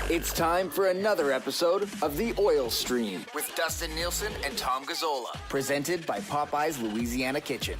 It's time for another episode of The Oil Stream with Dustin Nielsen and Tom Gazzola, presented by Popeye's Louisiana Kitchen.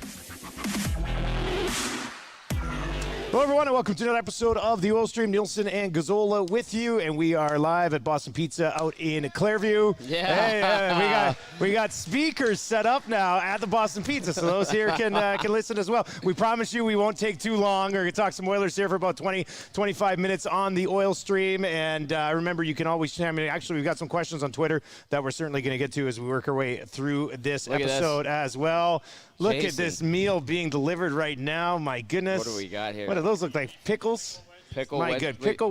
Hello, everyone, and welcome to another episode of The Oil Stream. Nielsen and Gazzola with you, and we are live at Boston Pizza out in Clareview. Yeah. Hey, we got speakers set up now at the Boston Pizza, so those here can listen as well. We promise you we won't take too long. We're going to talk some Oilers here for about 20-25 minutes on The Oil Stream, and remember, you can always chime in. Actually, we've got some questions on Twitter that we're certainly going to get to as we work our way through this episode as well. Look at this meal being delivered right now. My goodness. What do we got here? What do those look like? Pickles? Pickle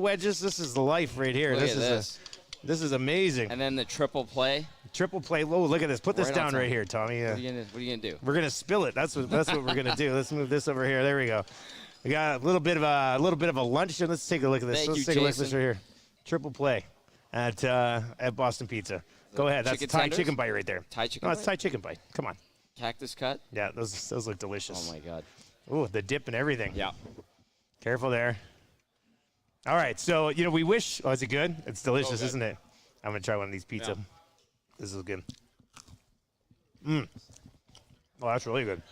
wedges. This is the life right here. This is amazing. And then the triple play. Oh, look at this. Put this down right here, Tommy. What are you gonna do? We're gonna spill it. That's what we're gonna do. Let's move this over here. There we go. We got a little bit of a lunch. Let's take a look at this. Let's take a look at this right here. Triple play at Boston Pizza. Go ahead. That's Thai chicken bite right there. Thai chicken. No, it's Thai chicken bite. Come on. Cactus cut. Yeah, those look delicious. Oh my God. Ooh, the dip and everything. Yeah. Careful there. All right, so, we wish... Oh, is it good? It's delicious, isn't it? I'm going to try one of these pizza. Yeah. This is good. Oh, that's really good.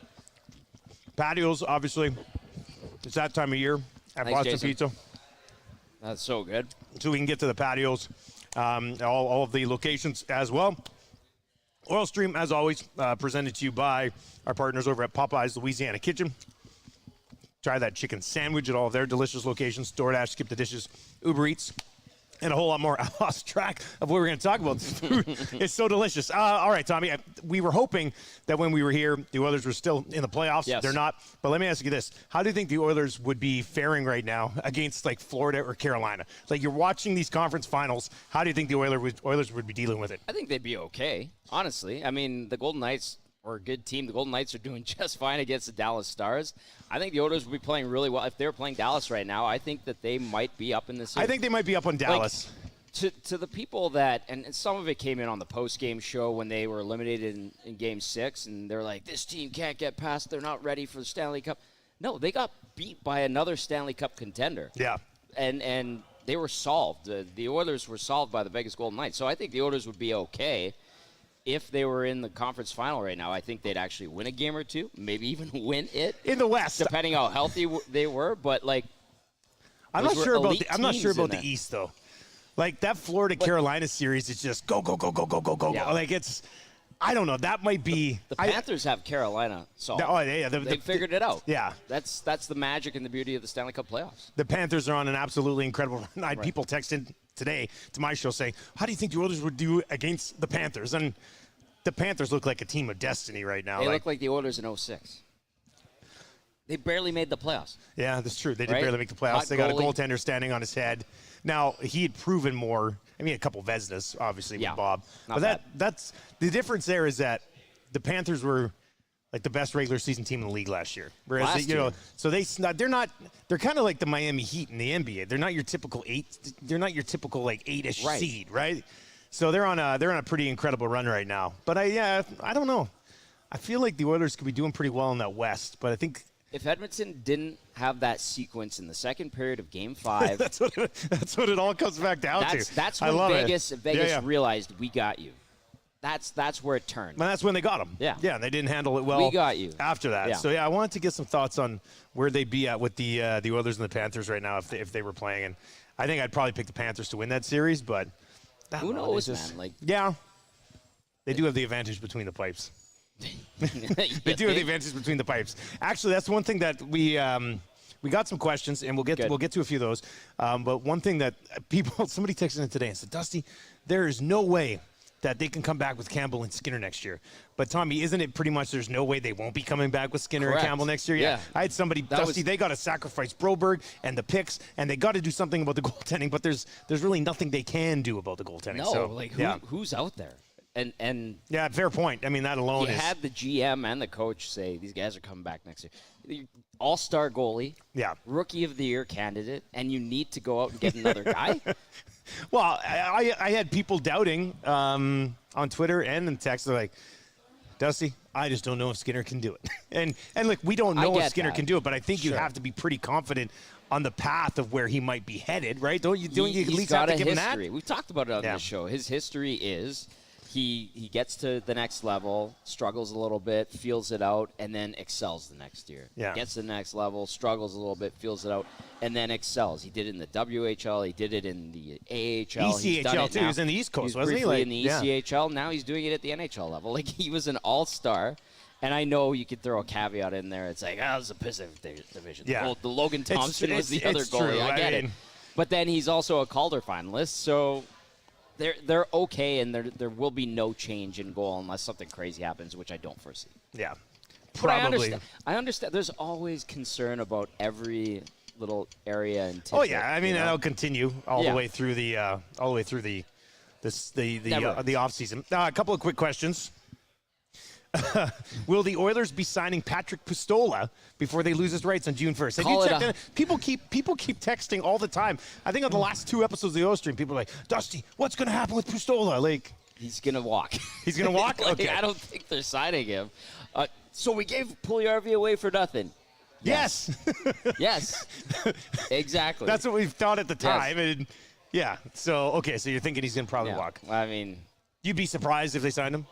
Patios, obviously. It's that time of year at Thanks, Boston Jason. Pizza. That's so good. So we can get to the patios, all of the locations as well. Oil Stream, as always, presented to you by our partners over at Popeye's Louisiana Kitchen. Try that chicken sandwich at all of their delicious locations. DoorDash, Skip the Dishes, Uber Eats, and a whole lot more. I lost track of what we're going to talk about. It's so delicious. All right, Tommy, we were hoping that when we were here, the Oilers were still in the playoffs. Yes. They're not. But let me ask you this. How do you think the Oilers would be faring right now against, Florida or Carolina? You're watching these conference finals. How do you think the Oilers would be dealing with it? I think they'd be okay, honestly. I mean, the Golden Knights are a good team. The Golden Knights are doing just fine against the Dallas Stars. I think the Oilers would be playing really well. If they were playing Dallas right now, I think that they might be up in this series. I think they might be up on Dallas. To the people that, and some of it came in on the post-game show when they were eliminated in Game 6, and they're like, this team can't get past, they're not ready for the Stanley Cup. No, they got beat by another Stanley Cup contender. Yeah. And they were solved. The Oilers were solved by the Vegas Golden Knights. So I think the Oilers would be okay. If they were in the conference final right now, I think they'd actually win a game or two, maybe even win it. In the West. Depending how healthy they were, but I'm not sure about the there. East though. That Florida-Carolina series is just go, go, go, go, go, go, go. Yeah. I don't know. That might be. The Panthers have Carolina solved. They figured it out. Yeah. That's the magic and the beauty of the Stanley Cup playoffs. The Panthers are on an absolutely incredible run. I had people texting today to my show saying, how do you think the Oilers would do against the Panthers? And the Panthers look like a team of destiny right now. They look like the Oilers in 06. They barely made the playoffs. Yeah, that's true. They did barely make the playoffs. They got a goaltender standing on his head. Now, he had proven more. I mean, a couple Vezinas, obviously, with Bob. But that's the difference there is that the Panthers were the best regular season team in the league last year. Whereas, so they're kind of like the Miami Heat in the NBA. They're not your typical 8. They're not your typical 8-ish seed, right? So they're on a pretty incredible run right now. But I don't know. I feel like the Oilers could be doing pretty well in that West, but I think if Edmonton didn't have that sequence in the second period of Game 5, that's what it all comes back down to. That's when Vegas realized we got you. That's where it turned. And that's when they got them. Yeah. Yeah, and they didn't handle it well. We got you. After that. Yeah. So, I wanted to get some thoughts on where they'd be at with the Oilers and the Panthers right now if they were playing. And I think I'd probably pick the Panthers to win that series, but who knows, man? Yeah. They do have the advantage between the pipes. They do have the advantage between the pipes. Actually, that's one thing that we got some questions, and we'll get to a few of those. But one thing that somebody texted in today and said, Dusty, there is no way that they can come back with Campbell and Skinner next year. But, Tommy, isn't it pretty much there's no way they won't be coming back with Skinner and Campbell next year? Yeah. I had somebody, Dusty, they got to sacrifice Broberg and the picks, and they got to do something about the goaltending, but there's really nothing they can do about the goaltending. No, who's out there? And yeah, fair point. I mean, that alone you had the GM and the coach say these guys are coming back next year. All-star goalie, rookie of the year candidate, and you need to go out and get another guy? Well, I had people doubting on Twitter and in text. They're like, Dusty, I just don't know if Skinner can do it. and look, we don't know if Skinner can do it, but I think you have to be pretty confident on the path of where he might be headed, right? Don't you at least have to give him that? We've talked about it on this show. His history is he gets to the next level, struggles a little bit, feels it out, and then excels the next year. Yeah. Gets to the next level, struggles a little bit, feels it out, and then excels. He did it in the WHL. He did it in the AHL. ECHL, too. He was in the East Coast, wasn't he? Briefly in the ECHL. Now he's doing it at the NHL level. Like, he was an all-star. And I know you could throw a caveat in there. It's like, it's the Pacific Division. Yeah. The Logan Thompson was the other goalie. True. I get it. But then he's also a Calder finalist, so they're okay, and there will be no change in goal unless something crazy happens, which I don't foresee. Yeah, probably. But I understand. There's always concern about every little area and tidbit. Oh yeah, I mean, that'll continue all the way through the off season. A couple of quick questions. Will the Oilers be signing Patrick Pustola before they lose his rights on June 1st? Have you checked in? People keep texting all the time. I think on the last 2 episodes of the Oil Stream, people are like, Dusty, what's going to happen with Pustola? Like, he's going to walk. He's going to walk? Okay. I don't think they're signing him. So we gave Puljujarvi away for nothing. Yes. Yes. Exactly. That's what we thought at the time. Yes. And yeah. So you're thinking he's going to probably walk. I mean, you'd be surprised if they signed him?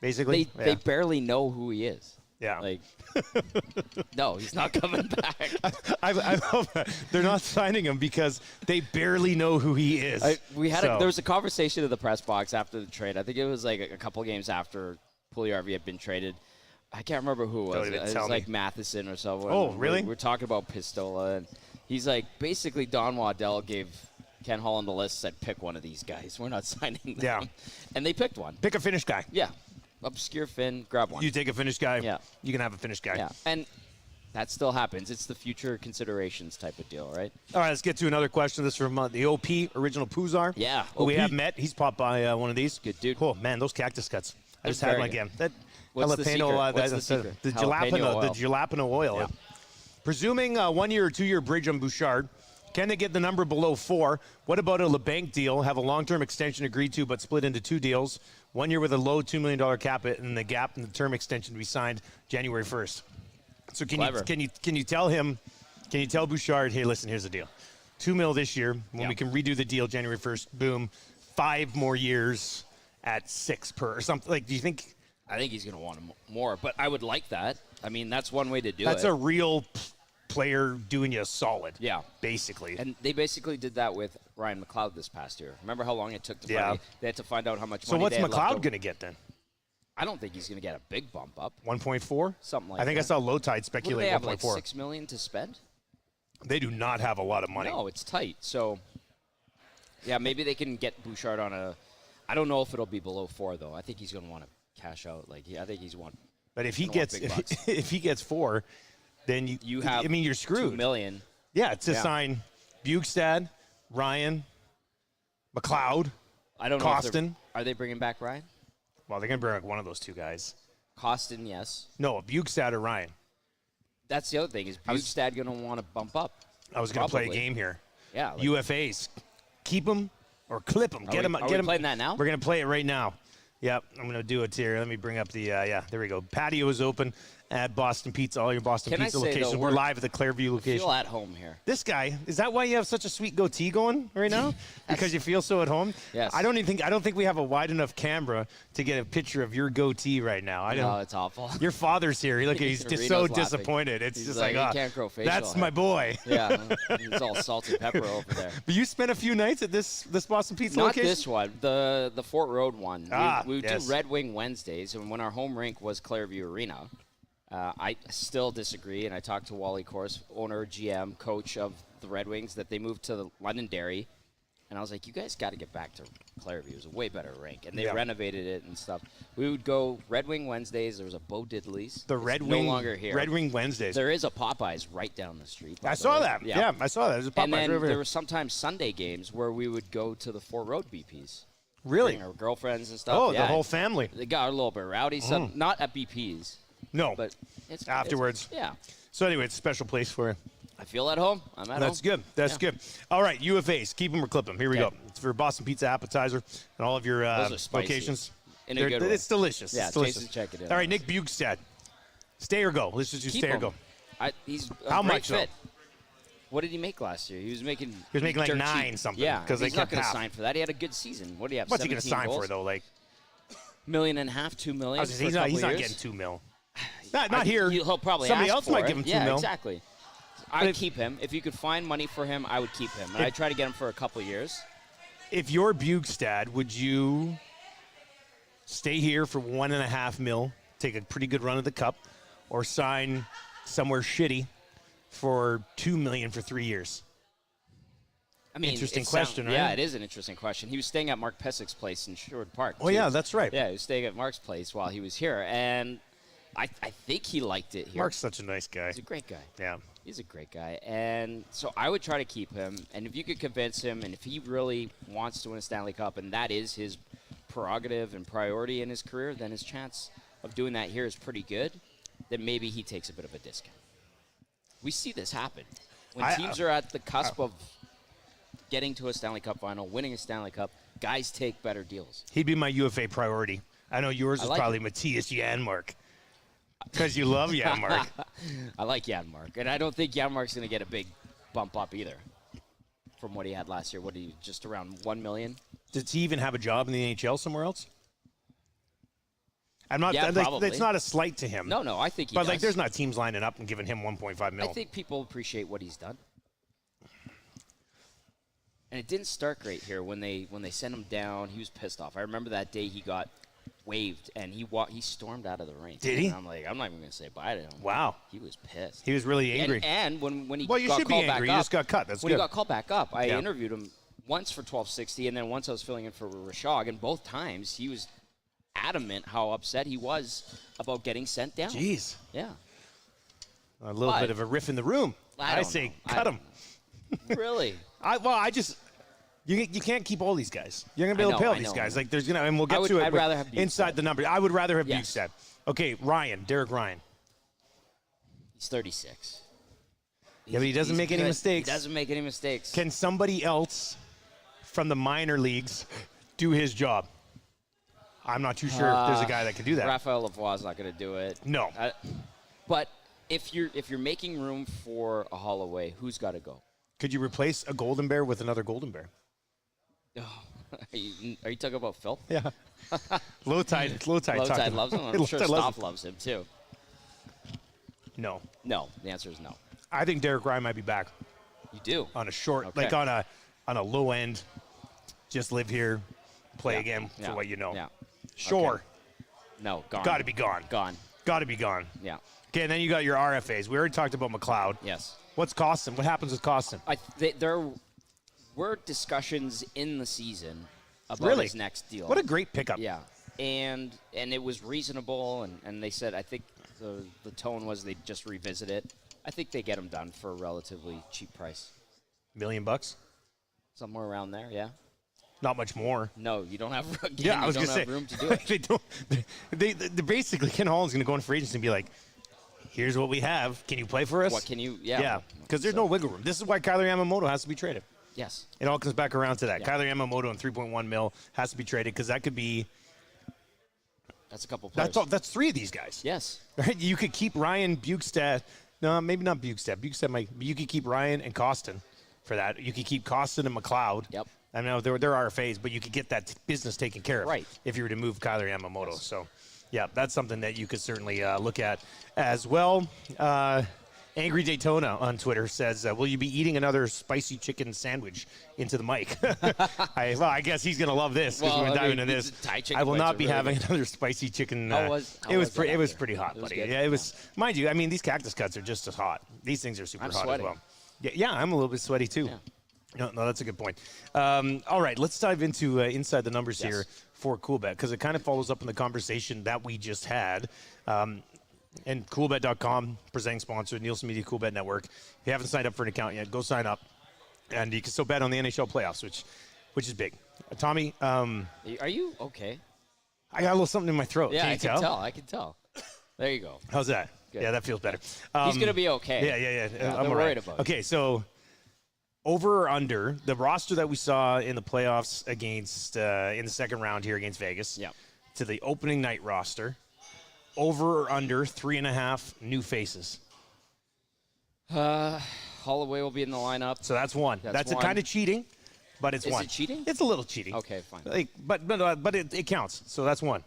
Basically, they barely know who he is. Yeah. Like, no, he's not coming back. I love that. They're not signing him because they barely know who he is. There was a conversation in the press box after the trade. I think it was like a couple games after Puljujarvi had been traded. I can't remember who it was. It was like Matheson or someone. Oh, really? We're talking about Pistola, and he's like, basically Don Waddell gave Ken Holland a list, said pick one of these guys. We're not signing them. Yeah. And they picked one. Pick a Finnish guy. Yeah. Obscure Finn, grab one. You take a Finnish guy. Yeah. You can have a Finnish guy. Yeah. And that still happens. It's the future considerations type of deal, right? All right, let's get to another question. This is from the OP, Original Puzar. Yeah. Who we have met. He's popped by one of these. Good dude. Oh, man, those cactus cuts. I just had one again. That What's jalapeno, the secret? The jalapeno oil. Yeah. Presuming a 1 year or 2 year bridge on Bouchard, can they get the number below 4? What about a LeBanc deal? Have a long-term extension agreed to, but split into 2 deals. 1 year with a low $2 million cap it, and the gap in the term extension to be signed January 1st. So can you tell him? Can you tell Bouchard, hey, listen, here's the deal: $2 million this year. When we can redo the deal January 1st, boom, 5 more years at 6 per or something. Like, do you think? I think he's going to want more, but I would like that. I mean, that's one way to do it. That's a real player doing you a solid. Yeah. Basically. And they basically did that with Ryan McLeod this past year. Remember how long it took to find They had to find out how much money they had. So what's McLeod going to get then? I don't think he's going to get a big bump up. 1.4? Something like that. I think I saw Low Tide speculate 1.4. What do they have, like $6 million to spend? They do not have a lot of money. No, it's tight. So, yeah, maybe they can get Bouchard on a – I don't know if it'll be below 4, though. I think he's going to want to cash out. Like, I think he's want. But if he gets if he gets 4, then you have. I mean, you're screwed. $2 million. Yeah, to sign Bukestad, Ryan, McLeod, I don't know. Costin. Are they bringing back Ryan? Well, they're gonna bring back one of those 2 guys. Costin, yes. No, Bukestad or Ryan. That's the other thing. Is Bukestad going to want to bump up? I was going to play a game here. Yeah. UFAs, keep them or clip them. Get them. Are we playing that now? We're going to play it right now. Yep, I'm going to do it here. Let me bring up the, there we go. Patio is open at Boston Pizza, all your Boston Pizza locations. We're live at the Clareview location. I feel at home here. This guy, is that why you have such a sweet goatee going right now? Because you feel so at home? Yes. I don't think we have a wide enough camera to get a picture of your goatee right now. No, it's awful. Your father's here. Look, he's just so disappointed. It's just like, he can't grow facial that's hair. My boy. Yeah, he's all salt and pepper over there. But you spent a few nights at this Boston Pizza Not location? Not this one, the Fort Road one. We would do Red Wing Wednesdays, and when our home rink was Clareview Arena. I still disagree, and I talked to Wally Course, owner, GM, coach of the Red Wings, that they moved to the Londonderry. And I was like, you guys got to get back to Clareview. It was a way better rink. And they renovated it and stuff. We would go Red Wing Wednesdays. There was a Bo Diddley's. The Red Wing, no longer here. Red Wing Wednesdays. There is a Popeyes right down the street. I saw that. Yeah, I saw that. There's a Popeyes and then over there were sometimes Sunday games where we would go to the Fort Road BPs. Really? Bring our girlfriends and stuff. Oh, the whole family. They got a little bit rowdy. So not at BP's. No, but it's afterwards. Yeah. So anyway, it's a special place for you. I feel at home. I'm at home. That's good. That's good. All right, UFAs, keep them or clip them. Here we go. It's for Boston Pizza appetizer and all of your locations. In a good way. It's delicious. Yeah, it's delicious. Jason's checking it. All right, Nick Bjugstad. Stay or go? Let's just do stay or go. He's a How great much, fit. What did he make last year? He was making like 9 something. Yeah, because he's not going to sign for that. He had a good season. What do you have? What's he going to sign goals? for though? Like $1.5 million, $2 million. He's not getting $2 million. Not here. He'll probably somebody ask else for might it. give him $2 million. million. Exactly. I'd keep him. If you could find money for him, I would keep him. And I'd try to get him for a couple of years. If you're Bjugstad, would you stay here for $1.5 million, take a pretty good run at the Cup, or sign somewhere shitty for $2 million for 3 years? I mean, interesting question, right? Yeah, it is an interesting question. He was staying at Mark Pesick's place in Sherwood Park. Oh, yeah, that's right. Yeah, he was staying at Mark's place while he was here, and I think he liked it here. Mark's such a nice guy. He's a great guy. Yeah. He's a great guy, and so I would try to keep him, and if you could convince him, and if he really wants to win a Stanley Cup, and that is his prerogative and priority in his career, then his chance of doing that here is pretty good, then maybe he takes a bit of a discount. We see this happen. When teams are at the cusp of getting to a Stanley Cup final, winning a Stanley Cup, guys take better deals. He'd be my UFA priority. I know yours is probably Matthias Janmark. Because you love Janmark. I like Janmark. And I don't think Janmark's going to get a big bump up either from what he had last year. What, just around $1 million? Does he even have a job in the NHL somewhere else? I'm not. Yeah, probably. It's not a slight to him. No, I think he does. does. But there's not teams lining up and giving him $1.5 million. I think people appreciate what he's done. And it didn't start great here when they sent him down. He was pissed off. I remember that day he got waived, and he stormed out of the rink. Did he? And I'm like, I'm not even going to say bye to him. Wow. He was pissed. He was really angry. And when he you got should be called angry. back You up, just got cut. That's when good. he got called back up, I interviewed him once for 1260, and then once I was filling in for Rashog, and both times he was adamant how upset he was about getting sent down. Jeez. Yeah. A little bit of a riff in the room. I say cut him. Really? You can't keep all these guys. You're gonna be able to pay all these guys. Like there's and we'll get to it. I'd rather have inside the number. I would rather have Bjugstad. Okay, Derek Ryan. He's 36. Yeah, but he doesn't make any mistakes. He doesn't make any mistakes. Can somebody else from the minor leagues do his job? I'm not too sure if there's a guy that can do that. Raphael Lavoie is not going to do it. No. But if you're making room for a Holloway, who's got to go? Could you replace a Golden Bear with another Golden Bear? Oh, are you talking about Phil? Yeah. Low Tide loves him. I'm sure Stoff loves him too. No. No. The answer is no. I think Derek Ryan might be back. You do? On a short, like on a low end, just live here, play again for what you know. Yeah. Sure. Okay. No, gone. Got to be gone. Gone. Got to be gone. Yeah. Okay, and then you got your RFAs. We already talked about McLeod. Yes. What's Costin? What happens with Costin? There were discussions in the season about his next deal. What a great pickup. Yeah. And it was reasonable, and they said, I think the tone was they'd just revisit it. I think they get him done for a relatively cheap price. $1 million? Somewhere around there, yeah. Not much more. No, you don't have I was going gonna to say, room to do it. they basically, Ken Holland's going to go in for agency and be like, here's what we have. Can you play for us? What can you? Yeah. Yeah, because there's no wiggle room. This is why Kyler Yamamoto has to be traded. Yes. It all comes back around to that. Yeah. Kyler Yamamoto and $3.1 million has to be traded because that could be. That's a couple players. That's 3 of these guys. Yes. Right? You could keep Ryan, Bjugstad. No, maybe not Bjugstad. Bjugstad might. But you could keep Ryan and Costin for that. You could keep Costin and McLeod. Yep. I know they're RFAs, but you could get that business taken care of if you were to move Kyler Yamamoto. Yes. So, yeah, that's something that you could certainly look at as well. Angry Daytona on Twitter says, will you be eating another spicy chicken sandwich into the mic? I guess he's going to love this because we're diving into this. I will not be having another spicy chicken. It was pretty hot, buddy. Yeah, it was. Mind you, I mean, these cactus cuts are just as hot. These things are super hot sweating. as well. Yeah, I'm a little bit sweaty too. Yeah. No, that's a good point. All right, let's dive into inside the numbers here for CoolBet because it kind of follows up on the conversation that we just had. And CoolBet.com, presenting sponsor, Nielsen Media CoolBet Network. If you haven't signed up for an account yet, go sign up. And you can still bet on the NHL playoffs, which is big. Tommy. Are you okay? I got a little something in my throat. Yeah, can you tell? I can tell. There you go. How's that? Good. Yeah, that feels better. He's going to be okay. Yeah. I'm worried about it. Okay, so over or under, the roster that we saw in the playoffs against in the second round here against Vegas. Yeah. to the opening night roster, over or under 3.5 new faces? Holloway will be in the lineup. So that's one. That's a kind of cheating, but it's one. Is it cheating? It's a little cheating. Okay, fine. But it counts. So that's one.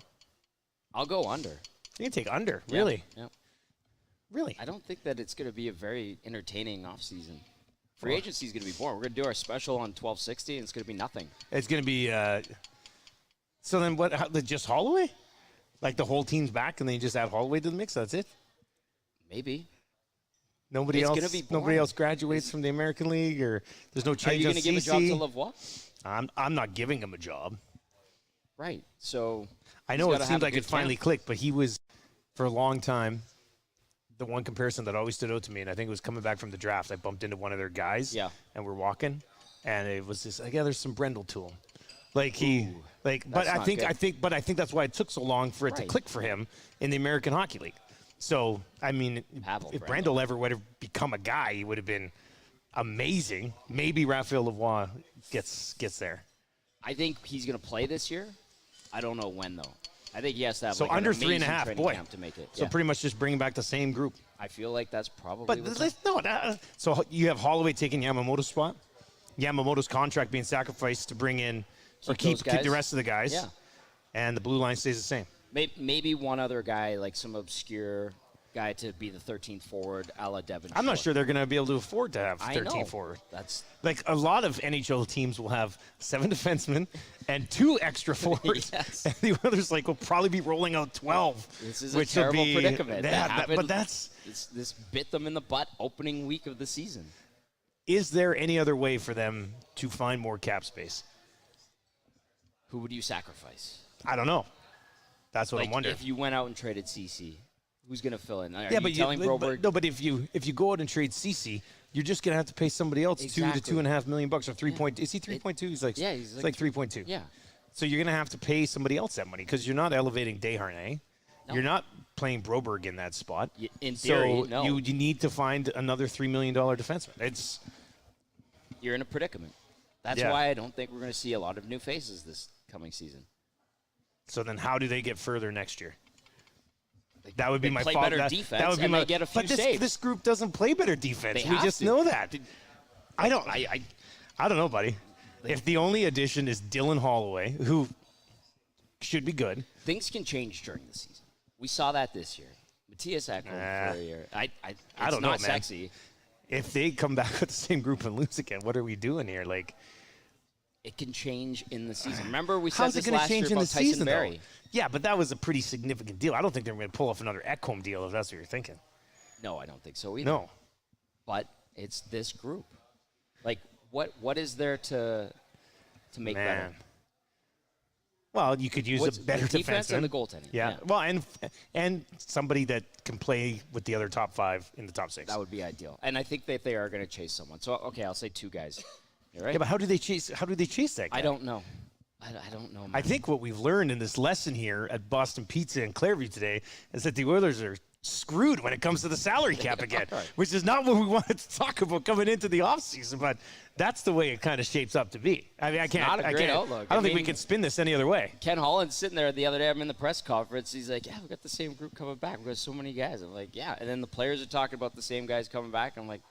I'll go under. You can take under. Really? Yeah. Really? I don't think that it's going to be a very entertaining offseason. Free agency is going to be boring. We're going to do our special on 1260, and it's going to be nothing. It's going to be so then what? Just Holloway? Like the whole team's back, and then you just add Holloway to the mix? That's it? Maybe. Nobody else graduates from the American League, or there's no change. Are you going to give a job to Lavoie? I'm not giving him a job. Right. So I know it seems like it finally clicked, but he was for a long time the one comparison that always stood out to me, and I think it was coming back from the draft. I bumped into one of their guys, and we're walking, and it was just like, yeah, there's some Brendel to him. Like but I think that's why it took so long for it to click for him in the American Hockey League. So, I mean, if Brendel ever would have become a guy, he would have been amazing. Maybe Raphael Lavoie gets there. I think he's going to play this year. I don't know when, though. I think he has to have under 3.5, boy. Camp to make it. So pretty much just bringing back the same group. I feel like that's probably. So you have Holloway taking Yamamoto's spot. Yamamoto's contract being sacrificed to bring in keep the rest of the guys. Yeah. And the blue line stays the same. Maybe one other guy, like some obscure guy, to be the 13th forward, a la Devin. I'm not sure they're going to be able to afford to have 13th forward. That's like a lot of NHL teams will have 7 defensemen and 2 extra forwards. Yes. And the others will probably be rolling out 12. This is a terrible predicament. But this bit them in the butt opening week of the season. Is there any other way for them to find more cap space? Who would you sacrifice? I don't know. That's what I'm wondering. If you went out and traded CC, who's going to fill in? But if you go out and trade CC, you're just going to have to pay somebody else $2 to $2.5 million or 3 point. Is he 3.2? He's like 3.2. Yeah. So you're going to have to pay somebody else that money because you're not elevating Desharnais. No. You're not playing Broberg in that spot. In theory, so you need to find another $3 million defenseman. You're in a predicament. That's why I don't think we're going to see a lot of new faces this coming season. So then how do they get further next year? That would be my play fault. Better defense, that would be my. They get a few saves. This group doesn't play better defense. We just know that. I don't know, buddy. If the only addition is Dylan Holloway, who should be good, things can change during the season. We saw that this year. Matthias Ekholm for a year. I don't know, man. Sexy. If they come back with the same group and lose again, what are we doing here? It can change in the season. Remember, we said this last year about Tyson season, Barrie. Though? Yeah, but that was a pretty significant deal. I don't think they're going to pull off another Ekholm deal if that's what you're thinking. No, I don't think so either. No. But it's this group. What is there to make better? Well, you could use a better defense defenseman. And the goaltending. Yeah. Well, and somebody that can play with the other top 5 in the top 6. That would be ideal. And I think that they are going to chase someone. So okay, I'll say 2 guys. Right? Yeah, but how do they chase that guy? I don't know. I don't know. Man. I think what we've learned in this lesson here at Boston Pizza in Clareview today is that the Oilers are screwed when it comes to the salary cap again, which is not what we wanted to talk about coming into the offseason, but that's the way it kind of shapes up to be. I mean, I can't. Outlook. I don't think we can spin this any other way. Ken Holland's sitting there the other day. I'm in the press conference. He's like, "Yeah, we got the same group coming back. We got so many guys." I'm like, "Yeah," and then the players are talking about the same guys coming back. I'm like,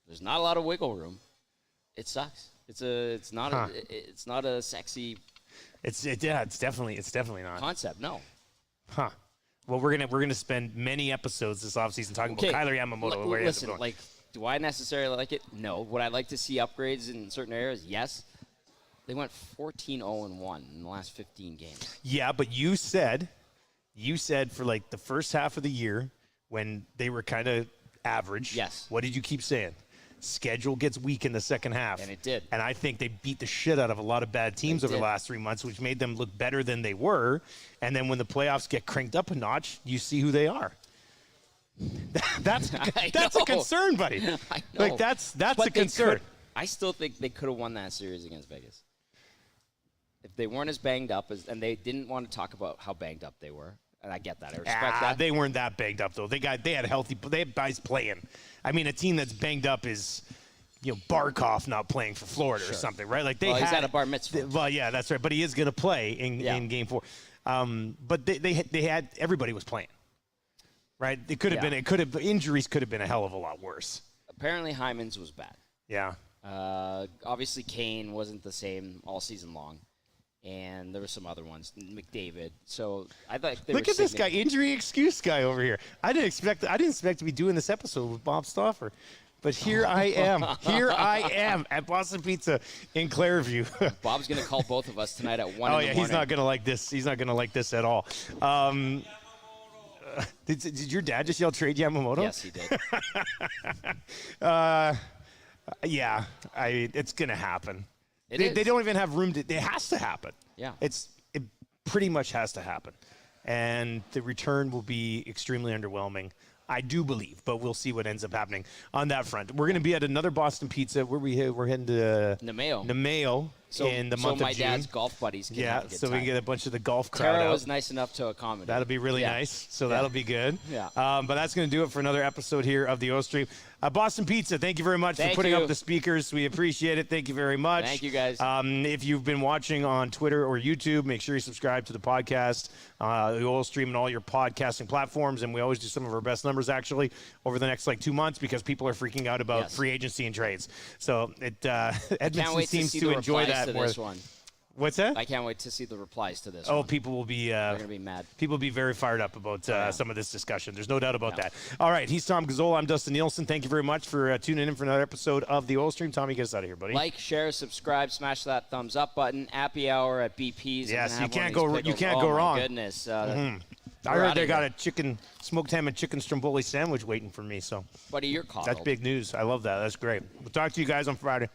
"There's not a lot of wiggle room. It sucks. It's not a sexy. It's definitely not concept. No. Huh. Well, we're gonna spend many episodes this offseason talking about Kyler Yamamoto. Listen, do I necessarily like it? No. Would I like to see upgrades in certain areas? Yes. They went 14-0-1 in the last 15 games. Yeah, but you said for the first half of the year when they were kind of average. Yes. What did you keep saying? Schedule gets weak in the second half. And it did. And I think they beat the shit out of a lot of bad teams over the last 3 months, which made them look better than they were. And then when the playoffs get cranked up a notch, you see who they are. That's a concern, buddy. I know. That's a concern. I still think they could have won that series against Vegas. If they weren't as banged up and they didn't want to talk about how banged up they were. And I get that. I respect that. They weren't that banged up, though. They had guys playing. I mean, a team that's banged up is, Barkov not playing for Florida or something, right? He's at a bar mitzvah. Well, yeah, that's right. But he is going to play in Game 4. But they had everybody was playing, right? It could have been injuries could have been a hell of a lot worse. Apparently, Hyman's was bad. Yeah. Obviously, Kane wasn't the same all season long. And there were some other ones, McDavid. So I thought look at this guy, injury excuse guy over here. I didn't expect to be doing this episode with Bob Stauffer, but here I am. Here I am at Boston Pizza in Clareview. Bob's gonna call both of us tonight at 1 in the morning. He's not gonna like this. He's not gonna like this at all. Did your dad just yell trade Yamamoto? Yes, he did. Yeah, it's gonna happen. They don't even have room to. It has to happen. Yeah. It pretty much has to happen, and the return will be extremely underwhelming. I do believe, but we'll see what ends up happening on that front. We're going to be at another Boston Pizza. We're heading to Nemeo in the month of June. So my dad's golf buddies can have a good time. We can get a bunch of the golf crowd Tara out. was nice enough to accommodate. That'll be really nice. So that'll be good. Yeah. But that's going to do it for another episode here of the O Stream. Boston Pizza, thank you very much for putting up the speakers. We appreciate it. Thank you very much. Thank you, guys. If you've been watching on Twitter or YouTube, make sure you subscribe to the podcast, the Oil Stream, and all your podcasting platforms. And we always do some of our best numbers, actually, over the next 2 months because people are freaking out about free agency and trades. So Edmonton seems to enjoy that more. What's that? I can't wait to see the replies to this. People will be. They're going to be mad. People will be very fired up about some of this discussion. There's no doubt about that. All right, he's Tom Gazzola. I'm Dustin Nielsen. Thank you very much for tuning in for another episode of the Oil Stream. Tommy, get us out of here, buddy. Like, share, subscribe, smash that thumbs up button. Happy hour at BP's. Yes, you can't go. You can't go wrong. Oh my goodness. I heard they got a smoked ham and chicken stromboli sandwich waiting for me. So, buddy, you're caught. That's big news. I love that. That's great. We'll talk to you guys on Friday.